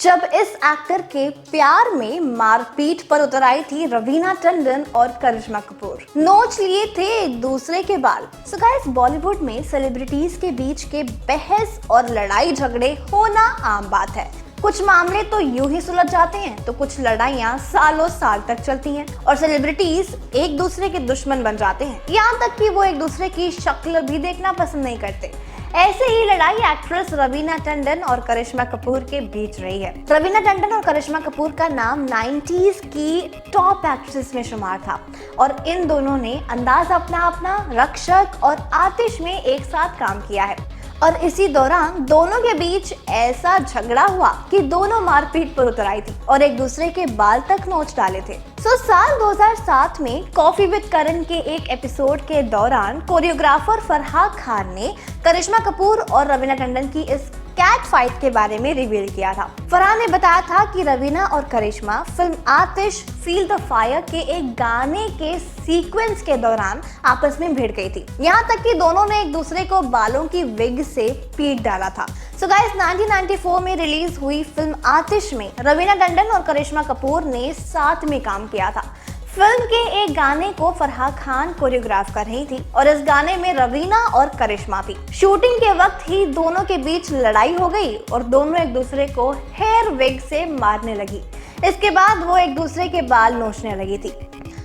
जब इस एक्टर के प्यार में मारपीट पर उतर आई थी रवीना टंडन और करिश्मा कपूर। नोच लिए थे एक दूसरे के बाल। सो गाइस, बॉलीवुड में सेलिब्रिटीज के बीच के बहस और लड़ाई झगड़े होना आम बात है। कुछ मामले तो यूं ही सुलझ जाते हैं तो कुछ लड़ाइयां सालों साल तक चलती हैं और सेलिब्रिटीज एक दूसरे के दुश्मन बन जाते हैं, यहाँ तक कि वो एक दूसरे की शक्ल भी देखना पसंद नहीं करते। ऐसे ही लड़ाई एक्ट्रेस रवीना टंडन और करिश्मा कपूर के बीच रही है। रवीना टंडन और करिश्मा कपूर का नाम 90s की टॉप एक्ट्रेसेस में शुमार था और इन दोनों ने अंदाज अपना रक्षक और आतिश में एक साथ काम किया है। और इसी दौरान दोनों के बीच ऐसा झगड़ा हुआ कि दोनों मारपीट पर उतर आई थी और एक दूसरे के बाल तक नोच डाले थे। साल 2007 में कॉफी विद करण के एक एपिसोड के दौरान कोरियोग्राफर फराह खान ने करिश्मा कपूर और रवीना टंडन की इस कैट फाइट के बारे में रिवील किया था। फराह ने बताया था कि रवीना और Karisma film Aatish feel the fire के एक गाने के सीक्वेंस के दौरान आपस में भिड़ गई थी, यहाँ तक कि दोनों ने एक दूसरे को बालों की विग से पीट डाला था। सो गाइस, 1994 में रिलीज हुई फिल्म आतिश में रवीना टंडन और करिश्मा कपूर ने साथ में काम किया था। फिल्म के एक गाने को फराह खान कोरियोग्राफ कर रही थी और इस गाने में रवीना और करिश्मा थी। शूटिंग के वक्त ही दोनों के बीच लड़ाई हो गई और दोनों एक दूसरे को हेयर विग से मारने लगी। इसके बाद वो एक दूसरे के बाल नोचने लगी थी।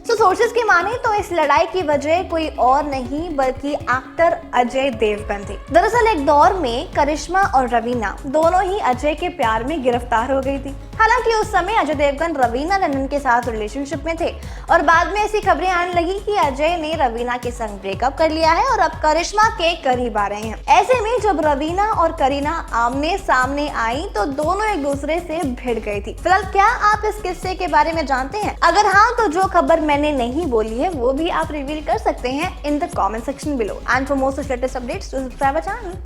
सोर्सेस की माने तो इस लड़ाई की वजह कोई और नहीं बल्कि एक्टर अजय देवगन थे। दरअसल एक दौर में करिश्मा और रवीना दोनों ही अजय के प्यार में गिरफ्तार हो गई थी। हालांकि उस समय अजय देवगन रवीना टंडन के साथ रिलेशनशिप में थे और बाद में ऐसी खबरें आने लगी कि अजय ने रवीना के संग ब्रेकअप कर लिया है और अब करिश्मा के करीब आ रहे हैं। ऐसे में जब रवीना और करीना आमने सामने आई तो दोनों एक दूसरे से भिड़ गई थी। फिलहाल क्या आप इस किस्से के बारे में जानते हैं? अगर हाँ, तो जो खबर मैंने नहीं बोली है वो भी आप रिवील कर सकते हैं in the comment section below. And for more such latest updates to subscribe our channel.